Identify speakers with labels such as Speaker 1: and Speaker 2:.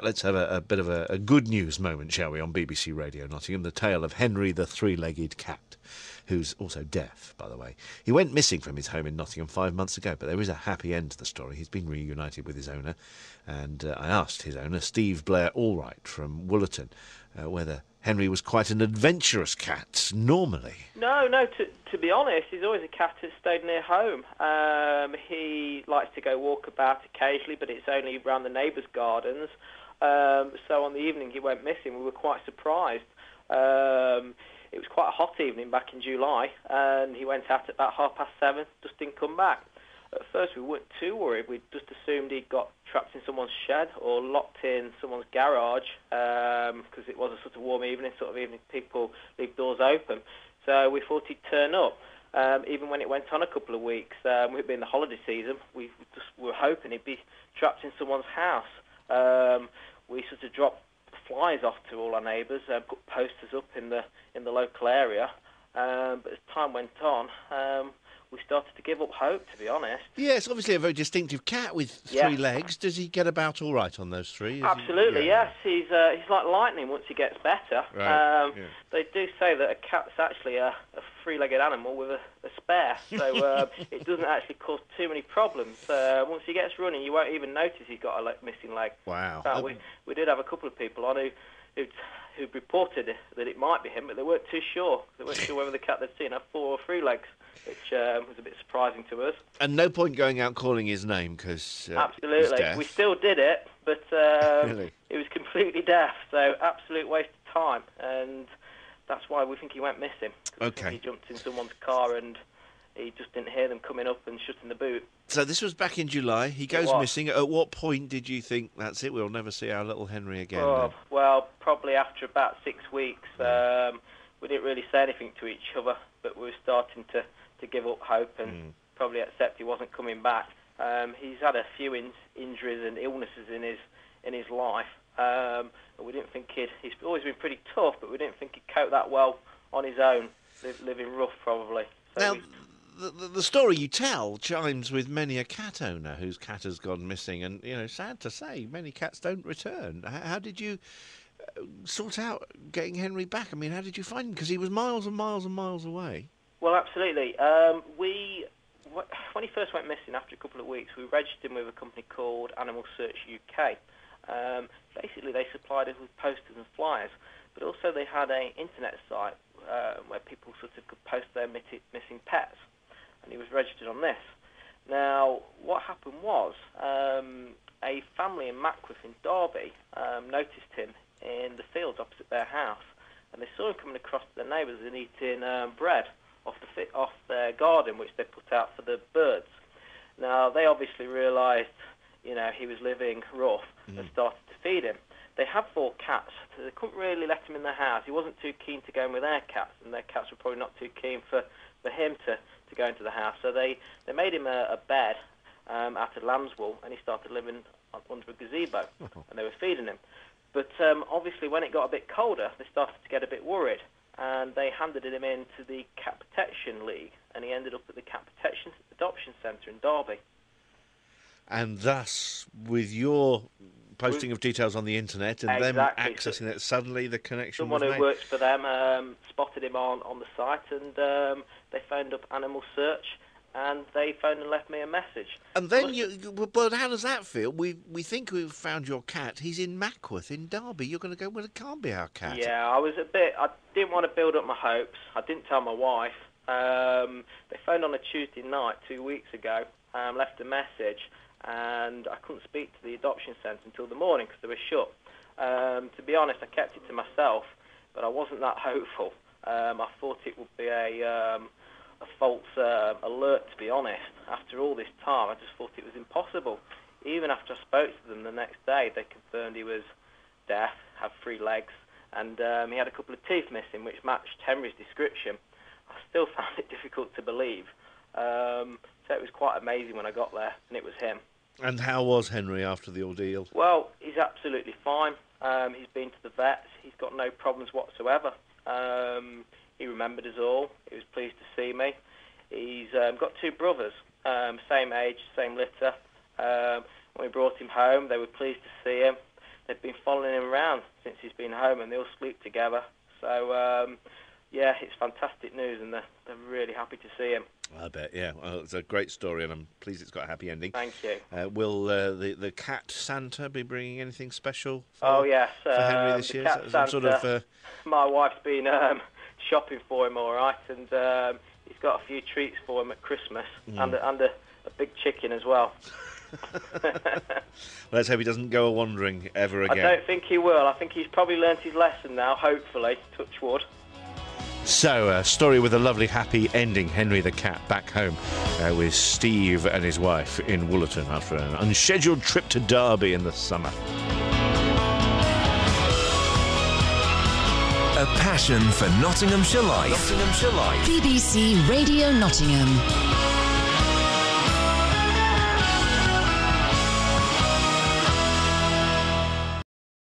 Speaker 1: let's have a bit of a good news moment, shall we, on BBC Radio Nottingham, the tale of Henry the three-legged cat, who's also deaf, by the way. He went missing from his home in Nottingham 5 months ago, but there is a happy end to the story. He's been reunited with his owner, and I asked his owner, Steve Blair Allwright from Woolerton, whether Henry was quite an adventurous cat normally.
Speaker 2: No, to be honest, he's always a cat that stayed near home. He likes to go walk about occasionally, but it's only around the neighbours' gardens. So on the evening he went missing, we were quite surprised. It was quite a hot evening back in July, and he went out at about 7:30, just didn't come back. At first we weren't too worried. We just assumed he'd got trapped in someone's shed or locked in someone's garage, because it was a sort of warm evening, people leave doors open. So we thought he'd turn up. Even when it went on a couple of weeks, we'd been in the holiday season, we just were hoping he'd be trapped in someone's house. We sort of dropped flies off to all our neighbours, put posters up in the local area, but as time went on, we started to give up hope, to be honest.
Speaker 1: Yeah, it's obviously a very distinctive cat with three legs. Does he get about all right on those three?
Speaker 2: Absolutely, yes. He's like lightning once he gets better.
Speaker 1: Right.
Speaker 2: They do say that a cat's actually a three-legged animal with a spare, so it doesn't actually cause too many problems. Once he gets running, you won't even notice he's got a missing leg.
Speaker 1: Wow.
Speaker 2: In fact, we did have a couple of people on who reported that it might be him, but they weren't too sure. They weren't sure whether the cat they'd seen had 4 or 3 legs, which was a bit surprising to us.
Speaker 1: And no point going out calling his name, because
Speaker 2: absolutely.
Speaker 1: He's deaf.
Speaker 2: We still did it, but
Speaker 1: Really?
Speaker 2: It was completely deaf, so absolute waste of time, and that's why we think he went missing.
Speaker 1: Okay.
Speaker 2: He jumped in someone's car and he just didn't hear them coming up and shutting the boot.
Speaker 1: So this was back in July. He goes missing. At what point did you think, that's it, we'll never see our little Henry again?
Speaker 2: Well, probably after about 6 weeks. We didn't really say anything to each other, but we were starting to give up hope and probably accept he wasn't coming back. He's had a few injuries and illnesses in his life. We didn't think he's always been pretty tough, but we didn't think he'd cope that well on his own, living rough probably. So
Speaker 1: now, the story you tell chimes with many a cat owner whose cat has gone missing, and, sad to say, many cats don't return. How did you sort out getting Henry back? I mean, how did you find him? Because he was miles and miles and miles away.
Speaker 2: Well, absolutely. When he first went missing, after a couple of weeks, we registered him with a company called Animal Search UK. Basically, they supplied us with posters and flyers, but also they had an internet site where people sort of could post their missing pets, and he was registered on this. Now, what happened was a family in Mackworth in Derby noticed him in the fields opposite their house, and they saw him coming across to their neighbours and eating bread off their garden, which they put out for the birds. Now, they obviously realised, he was living rough and started to feed him. They had 4 cats, so they couldn't really let him in their house. He wasn't too keen to go in with their cats, and their cats were probably not too keen for him to go into the house. So they made him a bed out of lamb's wool, and he started living under a gazebo, and they were feeding him. But obviously, when it got a bit colder, they started to get a bit worried, and they handed him in to the Cat Protection League, and he ended up at the Cat Protection Adoption Centre in Derby.
Speaker 1: And thus, with your posting of details on the internet and them accessing it, suddenly the connection was made.
Speaker 2: Someone who works for them spotted him on the site, and they phoned up Animal Search, and they phoned and left me a message.
Speaker 1: And then but how does that feel? We think we've found your cat. He's in Mackworth in Derby. You're going to go, well, it can't be our cat.
Speaker 2: Yeah, I didn't want to build up my hopes. I didn't tell my wife. They phoned on a Tuesday night 2 weeks ago, left a message, and I couldn't speak to the adoption centre until the morning because they were shut. To be honest, I kept it to myself, but I wasn't that hopeful. I thought it would be a false alert, to be honest. After all this time, I just thought it was impossible. Even after I spoke to them the next day, they confirmed he was deaf, had 3 legs, and he had a couple of teeth missing, which matched Henry's description. I still found it difficult to believe. So it was quite amazing when I got there, and it was him.
Speaker 1: And how was Henry after the ordeal?
Speaker 2: Well, he's absolutely fine. He's been to the vets. He's got no problems whatsoever. He remembered us all. He was pleased to see me. He's got 2 brothers, same age, same litter. When we brought him home, they were pleased to see him. They'd been following him around since he's been home, and they all sleep together. So, yeah, it's fantastic news, and they're really happy to see him.
Speaker 1: I bet, yeah. Well, it's a great story, and I'm pleased it's got a happy ending.
Speaker 2: Thank you.
Speaker 1: Will the cat Santa be bringing anything special
Speaker 2: yes,
Speaker 1: for Henry this
Speaker 2: the
Speaker 1: year?
Speaker 2: cat Santa,
Speaker 1: sort of,
Speaker 2: my wife's been shopping for him, all right, and he's got a few treats for him at Christmas, and a big chicken as well.
Speaker 1: Let's hope he doesn't go a-wandering ever again.
Speaker 2: I don't think he will. I think he's probably learnt his lesson now, hopefully, touch wood.
Speaker 1: So, a story with a lovely happy ending. Henry the cat back home with Steve and his wife in Woollerton after an unscheduled trip to Derby in the summer.
Speaker 3: A passion for Nottinghamshire life.
Speaker 4: BBC Radio Nottingham.